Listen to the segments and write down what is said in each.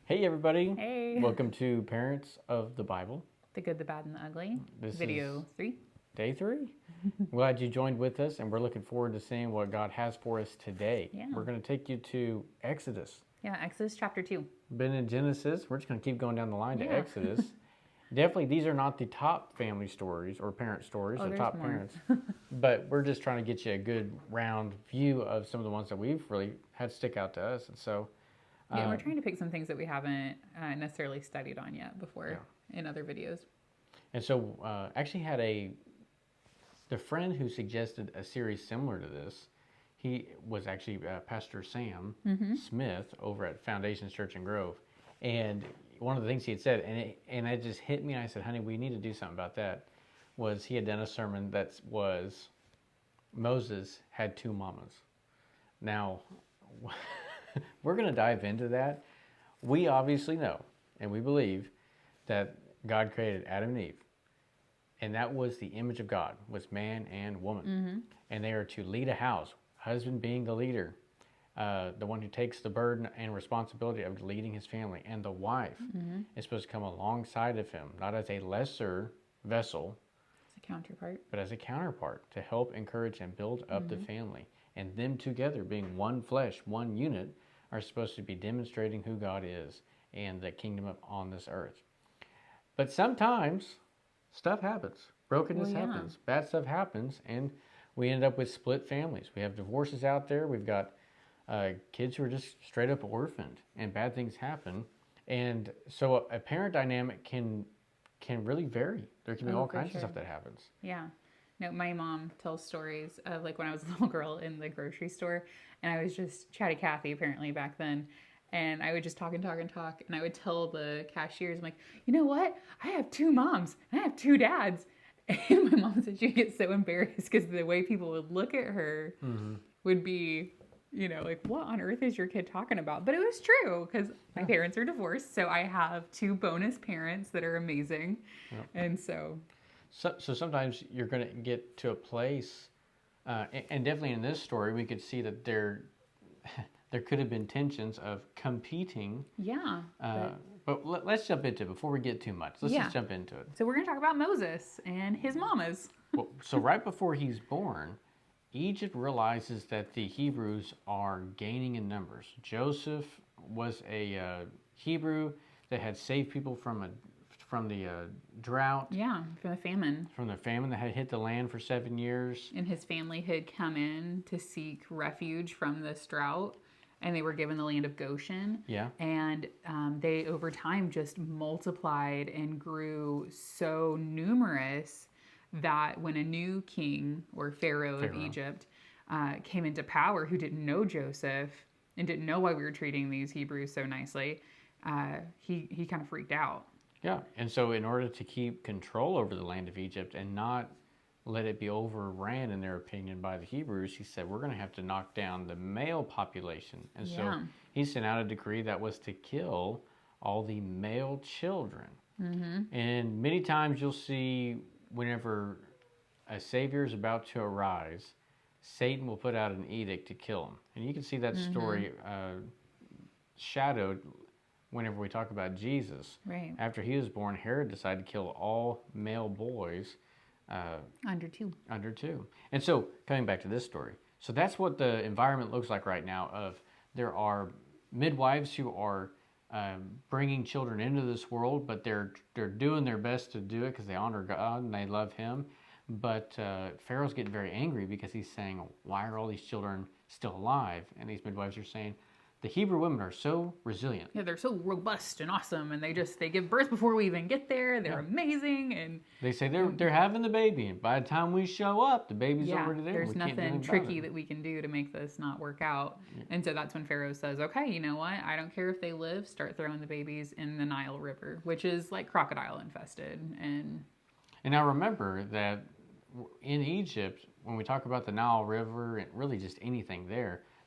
Hey everybody, Hey. welcome to Parents of the Bible. The Good, the Bad, and the Ugly. This Video is 3. day 3. Glad you joined with us, and we're looking forward to seeing what God has for us today. Yeah. We're going to take you to Exodus. Yeah, Exodus chapter 2. Been in Genesis, we're just going to keep going down the line to Yeah. Exodus. Definitely, these are not the top family stories or parent stories, the there's top more. parents, but we're just trying to get you a good round view of some of the ones that we've really had stick out to us. And so, Yeah, we're trying to pick some things that we haven't necessarily studied on yet before in other videos. actually had the friend who suggested a series similar to this. He was actually Pastor Sam Smith over at Foundations Church in Grove, and one of the things he had said, and it just hit me. And I said, "Honey, we need to do something about that." Was he had done a sermon that was Moses had 2 mamas. Now, we're going to dive into that. We obviously know, and we believe that God created Adam and Eve, and that was the image of God, was man and woman, and they are to lead a house. Husband being the leader, the one who takes the burden and responsibility of leading his family, and the wife is supposed to come alongside of him, not as a lesser vessel, It's a counterpart. but as a counterpart to help encourage and build up the family. And them together, being one flesh, one unit, are supposed to be demonstrating who God is and the kingdom on this earth. But sometimes stuff happens. Brokenness happens. Bad stuff happens. And we end up with split families. We have divorces out there. We've got kids who are just straight up orphaned, and bad things happen. And so a parent dynamic can really vary. There can be all kinds of stuff that happens. Yeah. No, my mom tells stories of like when I was a little girl in the grocery store, and I was just chatty Cathy apparently back then. And I would just talk and talk and talk, and I would tell the cashiers, I'm like, you know what? I have 2 moms, and I have 2 dads. And my mom said she'd get so embarrassed because the way people would look at her would be, like, what on earth is your kid talking about? But it was true because my parents are divorced, so I have 2 bonus parents that are amazing. And so sometimes you're going to get to a place, and definitely in this story, we could see that there could have been tensions of competing. yeah. But let's jump into it before we get too much. Let's just jump into it. So we're going to talk about Moses and his mamas. Well, so right before he's born, Egypt realizes that the Hebrews are gaining in numbers. Joseph was a Hebrew that had saved people from the drought. Yeah, from the famine. From the famine that had hit the land for 7 years. And his family had come in to seek refuge from this drought, and they were given the land of Goshen. Yeah. And they, over time, just multiplied and grew so numerous that when a new king or Pharaoh of Egypt came into power, who didn't know Joseph and didn't know why we were treating these Hebrews so nicely, he kind of freaked out. Yeah, and so in order to keep control over the land of Egypt and not let it be overran, in their opinion, by the Hebrews, he said, we're going to have to knock down the male population. And so he sent out a decree that was to kill all the male children. And many times you'll see whenever a Savior is about to arise, Satan will put out an edict to kill him. And you can see that story shadowed whenever we talk about Jesus. Right. After he was born, Herod decided to kill all male boys Under 2. under 2. And so, coming back to this story, so that's what the environment looks like right now. Of there are midwives who are bringing children into this world, but they're doing their best to do it because they honor God and they love Him. But Pharaoh's getting very angry because he's saying, why are all these children still alive? And these midwives are saying, the Hebrew women are so resilient. Yeah, they're so robust and awesome, and they give birth before we even get there. They're amazing, and they say they're having the baby, and by the time we show up, the baby's already there. There's nothing tricky that we can do to make this not work out. And so that's when Pharaoh says, okay, you know what? I don't care if they live. Start throwing the babies in the Nile River, which is like crocodile infested. And now remember that in Egypt, when we talk about the Nile River and really just anything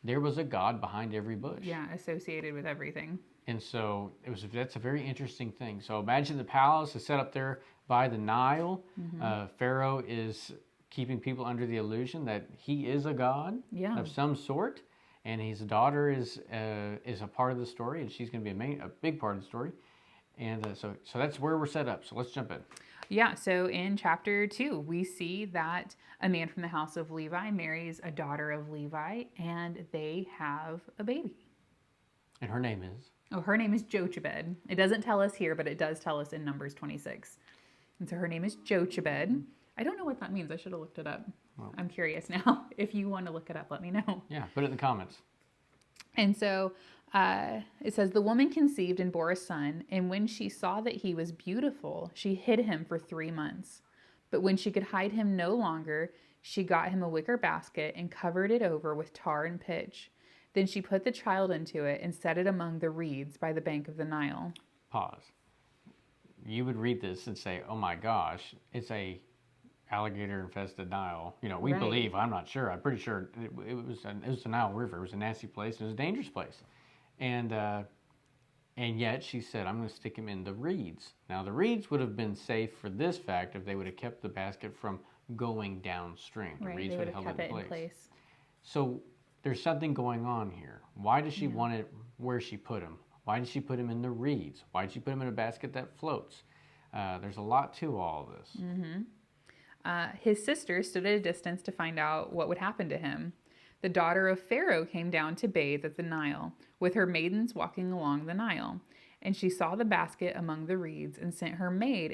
there was a god behind every bush. Yeah, associated with everything. And so that's a very interesting thing. So imagine the palace is set up there by the Nile. Pharaoh is keeping people under the illusion that he is a god of some sort. and his daughter is a part of the story, and she's going to be a big part of the story. And so that's where we're set up. So let's jump in. Yeah, so in chapter 2, we see that a man from the house of Levi marries a daughter of Levi, and they have a baby. And her name is? Oh, her name is Jochebed. It doesn't tell us here, but it does tell us in Numbers 26. And so her name is Jochebed. I don't know what that means. I should have looked it up. Well, I'm curious now. If you want to look it up, let me know. Yeah, put it in the comments. And so it says, the woman conceived and bore a son, and when she saw that he was beautiful, she hid him for 3 months. But when she could hide him no longer, she got him a wicker basket and covered it over with tar and pitch. Then she put the child into it and set it among the reeds by the bank of the Nile. Pause. You would read this and say, oh my gosh, it's a alligator-infested Nile. You know, we Right. believe, I'm not sure, I'm pretty sure it was the Nile River. It was a nasty place, and it was a dangerous place. And yet she said, I'm going to stick him in the reeds. Now, the reeds would have been safe for this fact if they would have kept the basket from going downstream. The Right, reeds they would would have have held kept it it in place. So there's something going on here. Why does she want it where she put him? Why did she put him in the reeds? Why did she put him in a basket that floats? There's a lot to all of this. His sister stood at a distance to find out what would happen to him. The daughter of Pharaoh came down to bathe at the Nile, with her maidens walking along the Nile. And she saw the basket among the reeds and sent her maid,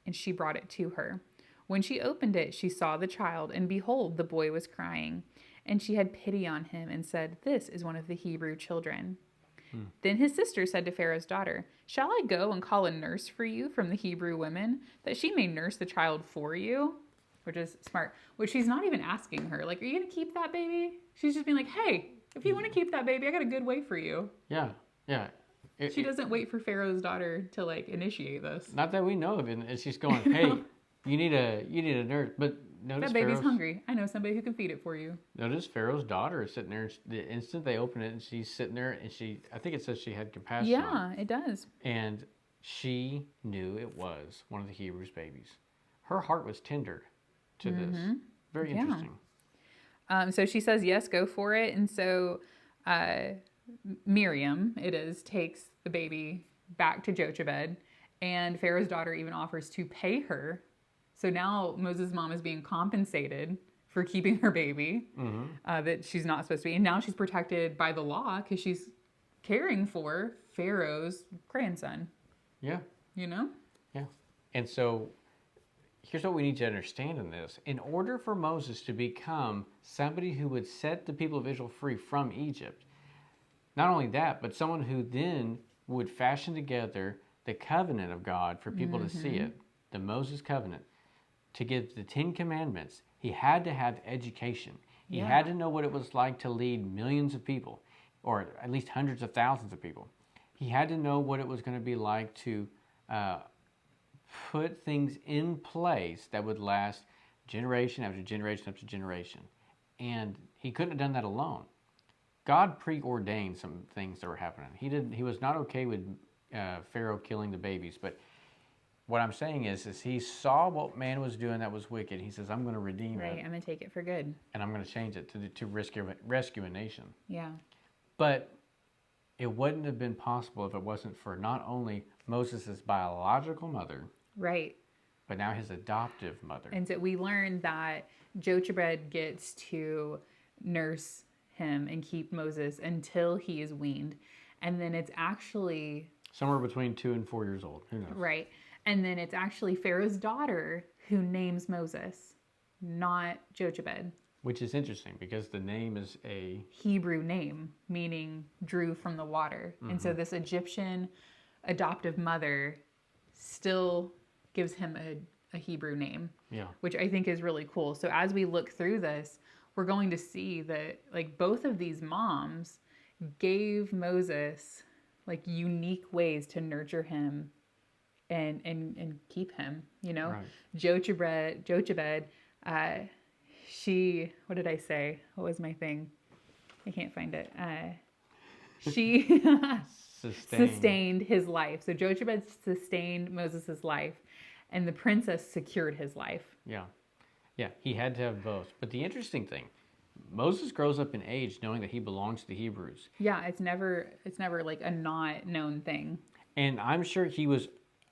and she brought it to her. When she opened it, she saw the child, and behold, the boy was crying. And she had pity on him and said, this is one of the Hebrew children. Then his sister said to Pharaoh's daughter, shall I go and call a nurse for you from the Hebrew women, that she may nurse the child for you? Which is smart. Which she's not even asking her. Like, are you going to keep that baby? She's just being like, hey, if you want to keep that baby, I got a good way for you. Yeah. She doesn't wait for Pharaoh's daughter to, like, initiate this. Not that we know of, and she's going, hey, you need a nurse. But notice That baby's hungry. I know somebody who can feed it for you. Notice Pharaoh's daughter is sitting there. The instant they open it, and she's sitting there, and I think it says she had compassion on Yeah, it does. And she knew it was one of the Hebrews' babies. Her heart was tender to this. Very interesting. So she says, yes, go for it. And so Miriam, takes the baby back to Jochebed. And Pharaoh's daughter even offers to pay her. So now Moses' mom is being compensated for keeping her baby that she's not supposed to be. And now she's protected by the law because she's caring for Pharaoh's grandson. Yeah. You know? Yeah. And so here's what we need to understand in this. In order for Moses to become somebody who would set the people of Israel free from Egypt, not only that, but someone who then would fashion together the covenant of God for people to see it, the Moses covenant, to give the 10 Commandments, he had to have education. He had to know what it was like to lead millions of people, or at least hundreds of thousands of people. He had to know what it was going to be like to put things in place that would last generation after generation after generation. And he couldn't have done that alone. God preordained some things that were happening. He was not okay with Pharaoh killing the babies, but what I'm saying is he saw what man was doing that was wicked. He says, I'm going to redeem it. Right, I'm going to take it for good. And I'm going to change it to rescue a nation. Yeah. But it wouldn't have been possible if it wasn't for not only Moses' biological mother, right, but now his adoptive mother. And so we learned that Jochebed gets to nurse him and keep Moses until he is weaned. And then it's actually... somewhere between 2 and 4 years old. Who knows? Right. And then it's actually Pharaoh's daughter who names Moses, not Jochebed. Which is interesting because the name is a Hebrew name, meaning drew from the water. And so this Egyptian adoptive mother still gives him a Hebrew name, which I think is really cool. So as we look through this, we're going to see that like both of these moms gave Moses like unique ways to nurture him and keep him, you know. Right. Jochebed, she, what did I say? What was my thing? I can't find it. She sustained his life. So Jochebed sustained Moses' life, and the princess secured his life. Yeah. He had to have both. But the interesting thing, Moses grows up in age knowing that he belongs to the Hebrews. Yeah, it's never like a not known thing. And I'm sure he was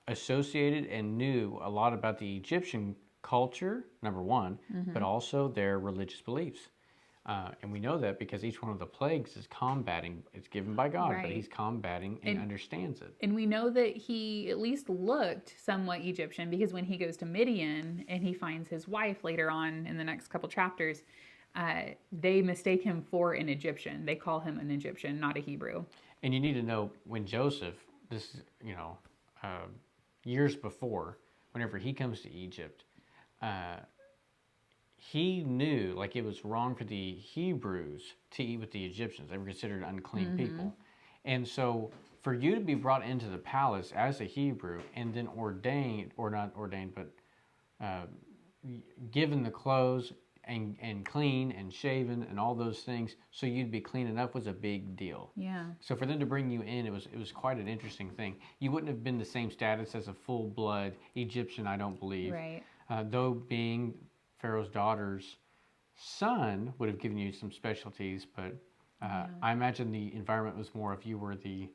associated and knew a lot about the Egyptian culture, number one, but also their religious beliefs. And we know that because each one of the plagues is combating, it's given by God, but Right. he's combating and understands it. And we know that he at least looked somewhat Egyptian because when he goes to Midian and he finds his wife later on in the next couple chapters, they mistake him for an Egyptian. They call him an Egyptian, not a Hebrew. And you need to know when Joseph, this is, years before, whenever he comes to Egypt, he knew like it was wrong for the Hebrews to eat with the Egyptians. They were considered unclean people. And so for you to be brought into the palace as a Hebrew and then ordained, or not ordained, but given the clothes and clean and shaven and all those things so you'd be clean enough was a big deal. Yeah. So for them to bring you in, it was quite an interesting thing. You wouldn't have been the same status as a full-blood Egyptian, I don't believe. Right. Though being Pharaoh's daughter's son would have given you some specialties, but I imagine the environment was more if you were the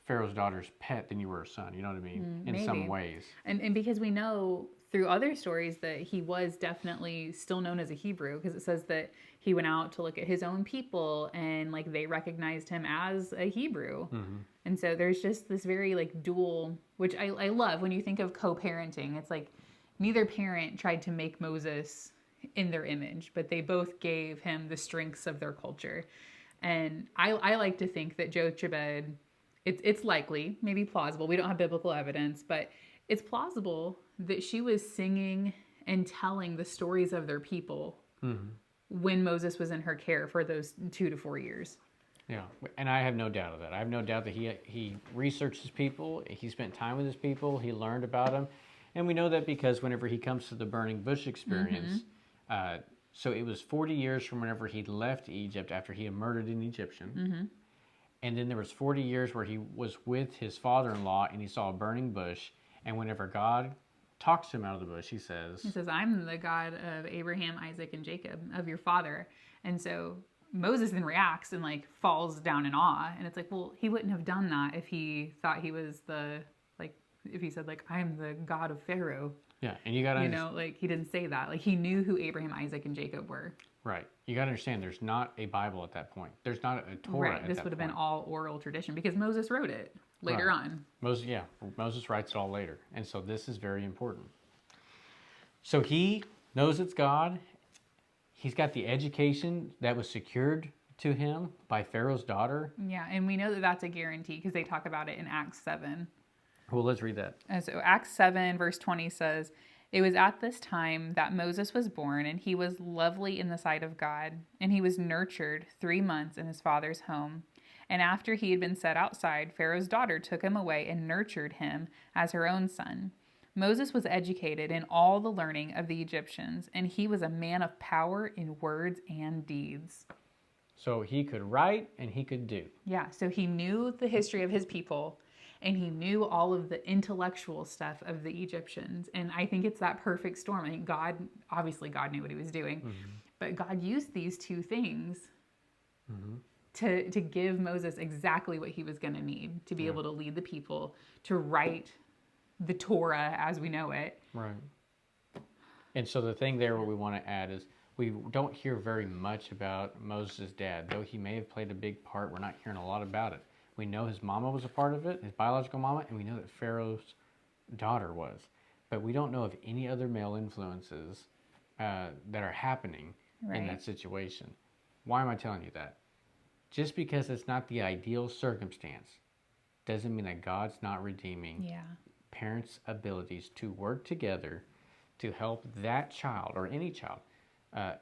Pharaoh's daughter's pet than you were a son. You know what I mean? In some maybe. ways. And because we know through other stories that he was definitely still known as a Hebrew, because it says that he went out to look at his own people and like they recognized him as a Hebrew. And so there's just this very like dual, which I love when you think of co-parenting. It's like neither parent tried to make Moses in their image, but they both gave him the strengths of their culture. And I like to think that Jochebed, it's likely, maybe plausible. We don't have biblical evidence, but it's plausible that she was singing and telling the stories of their people when Moses was in her care for those 2 to 4 years. Yeah, and I have no doubt of that. I have no doubt that he researched his people, he spent time with his people, he learned about them. And we know that because whenever he comes to the burning bush experience, so it was 40 years from whenever he left Egypt after he had murdered an Egyptian. And then there was 40 years where he was with his father-in-law and he saw a burning bush. And whenever God talks to him out of the bush, he says, I'm the God of Abraham, Isaac, and Jacob, of your father. And so Moses then reacts and like falls down in awe. And it's like, well, he wouldn't have done that if he thought he was if he said like, I am the God of Pharaoh. Yeah, and you got to like he didn't say that. Like he knew who Abraham, Isaac, and Jacob were. Right. You got to understand there's not a Bible at that point. There's not a Torah at that point. This would have been all oral tradition because Moses wrote it later on. Moses writes it all later. And so this is very important. So he knows it's God. He's got the education that was secured to him by Pharaoh's daughter. Yeah, and we know that that's a guarantee because they talk about it in Acts 7. Well, let's read that. And so Acts 7 verse 20 says, "It was at this time that Moses was born, and he was lovely in the sight of God, and he was nurtured 3 months in his father's home. And after he had been set outside, Pharaoh's daughter took him away and nurtured him as her own son. Moses was educated in all the learning of the Egyptians, and he was a man of power in words and deeds." So he could write and he could do. Yeah, so he knew the history of his people, and he knew all of the intellectual stuff of the Egyptians. And I think it's that perfect storm. I think God knew what he was doing, but God used these two things to give Moses exactly what he was going to need to be able to lead the people, to write the Torah as we know it. Right. And so the thing there what we want to add is we don't hear very much about Moses' dad. Though he may have played a big part, we're not hearing a lot about it. We know his mama was a part of it, his biological mama, and we know that Pharaoh's daughter was. But we don't know of any other male influences that are happening in that situation. Why am I telling you that? Just because it's not the ideal circumstance doesn't mean that God's not redeeming parents' abilities to work together to help that child or any child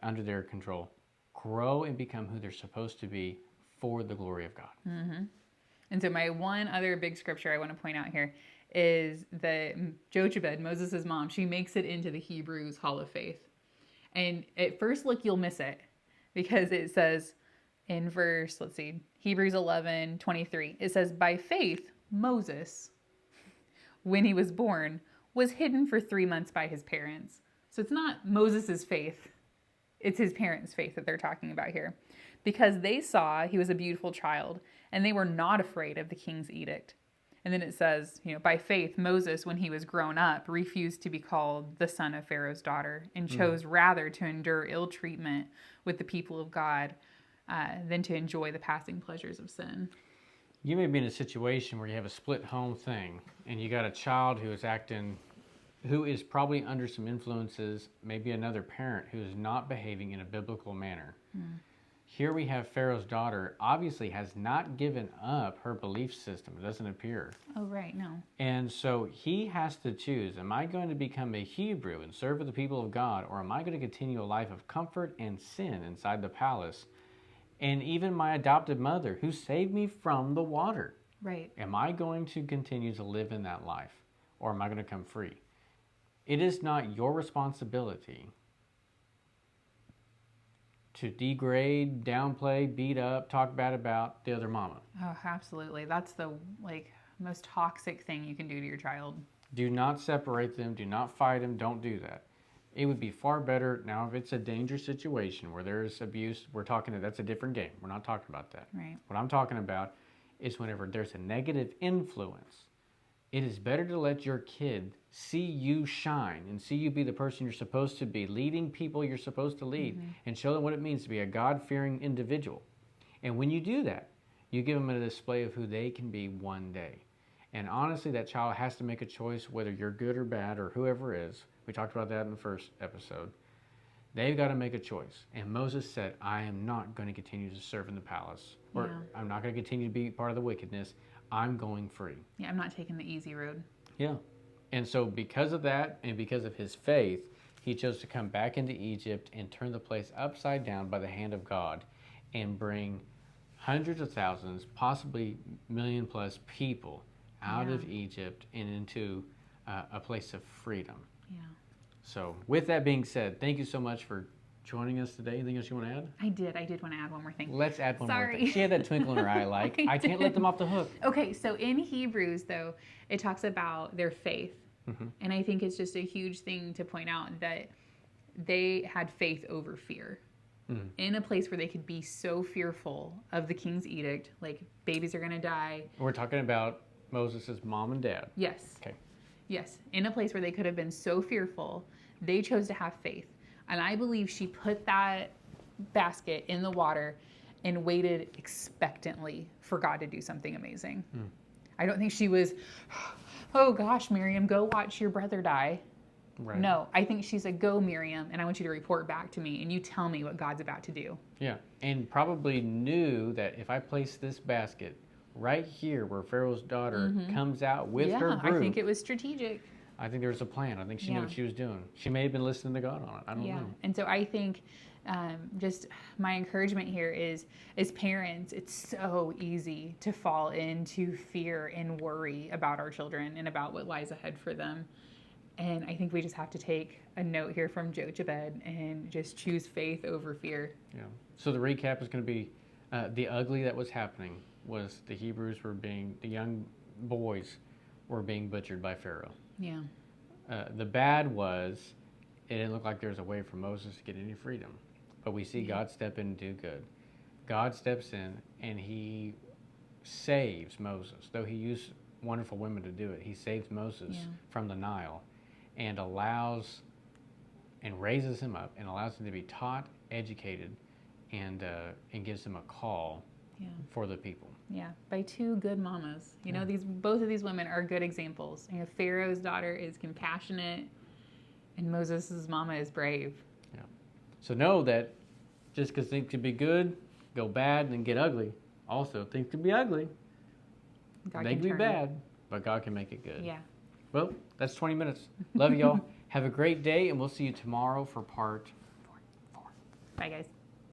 under their control grow and become who they're supposed to be for the glory of God. And so my one other big scripture I want to point out here is that Jochebed, Moses' mom, she makes it into the Hebrews Hall of Faith. And at first look, you'll miss it because it says in verse, Hebrews 11:23, it says, "By faith, Moses, when he was born, was hidden for 3 months by his parents." So it's not Moses' faith It's his parents' faith that they're talking about here. Because they saw he was a beautiful child, and they were not afraid of the king's edict. And then it says, by faith, Moses, when he was grown up, refused to be called the son of Pharaoh's daughter and chose rather to endure ill treatment with the people of God than to enjoy the passing pleasures of sin. You may be in a situation where you have a split home thing, and you got a child who is probably under some influences, maybe another parent who is not behaving in a biblical manner. Here we have Pharaoh's daughter obviously has not given up her belief system. It doesn't appear. Oh, right, no. And so he has to choose, am I going to become a Hebrew and serve with the people of God, or am I going to continue a life of comfort and sin inside the palace? And even my adopted mother, who saved me from the water. Right. Am I going to continue to live in that life, or am I going to come free? It is not your responsibility to degrade, downplay, beat up, talk bad about the other mama. Oh, absolutely. That's the most toxic thing you can do to your child. Do not separate them. Do not fight them. Don't do that. It would be far better now if it's a dangerous situation where there's abuse. That's a different game. We're not talking about that. Right. What I'm talking about is whenever there's a negative influence, it is better to let your kid see you shine and see you be the person you're supposed to be, leading people you're supposed to lead, and show them what it means to be a God-fearing individual. And when you do that, you give them a display of who they can be one day. And honestly, that child has to make a choice whether you're good or bad or whoever is. We talked about that in the first episode. They've got to make a choice. And Moses said, I am not going to continue to serve in the palace. Or I'm not going to continue to be part of the wickedness. I'm going free. Yeah, I'm not taking the easy road. Yeah. And so because of that and because of his faith, he chose to come back into Egypt and turn the place upside down by the hand of God and bring hundreds of thousands, possibly million plus people out of Egypt and into a place of freedom. Yeah. So with that being said, thank you so much for joining us today. Anything else you want to add? I did want to add one more thing. Let's add one more Sorry. thing. She had that twinkle in her eye like, I can't let them off the hook. Okay, so in Hebrews, though, it talks about their faith. And I think it's just a huge thing to point out that they had faith over fear. In a place where they could be so fearful of the king's edict, like babies are going to die. We're talking about Moses' mom and dad. Yes. Okay. Yes. In a place where they could have been so fearful, they chose to have faith. And I believe she put that basket in the water and waited expectantly for God to do something amazing. I don't think she was, oh gosh, Miriam, go watch your brother die. Right. No, I think she said, go, Miriam, and I want you to report back to me and you tell me what God's about to do. Yeah, and probably knew that if I place this basket right here where Pharaoh's daughter comes out with her group. I think it was strategic. I think there was a plan. I think she knew what she was doing. She may have been listening to God on it. I don't know. And so I think just my encouragement here is, as parents, it's so easy to fall into fear and worry about our children and about what lies ahead for them. And I think we just have to take a note here from Jochebed and just choose faith over fear. Yeah. So the recap is going to be the ugly that was happening was the Hebrews the young boys were being butchered by Pharaoh. Yeah. The bad was it didn't look like there was a way for Moses to get any freedom. But we see God step in and do good. God steps in and he saves Moses. Though he used wonderful women to do it, he saves Moses from the Nile and allows and raises him up and allows him to be taught, educated, and gives him a call for the people. Yeah, by two good mamas. You know, both of these women are good examples. You know, Pharaoh's daughter is compassionate, and Moses' mama is brave. Yeah. So know that just because things can be good, go bad, and then get ugly. Also, things can be ugly. They can be bad, but God can make it good. Yeah. Well, that's 20 minutes. Love y'all. Have a great day, and we'll see you tomorrow for part 4. Bye, guys.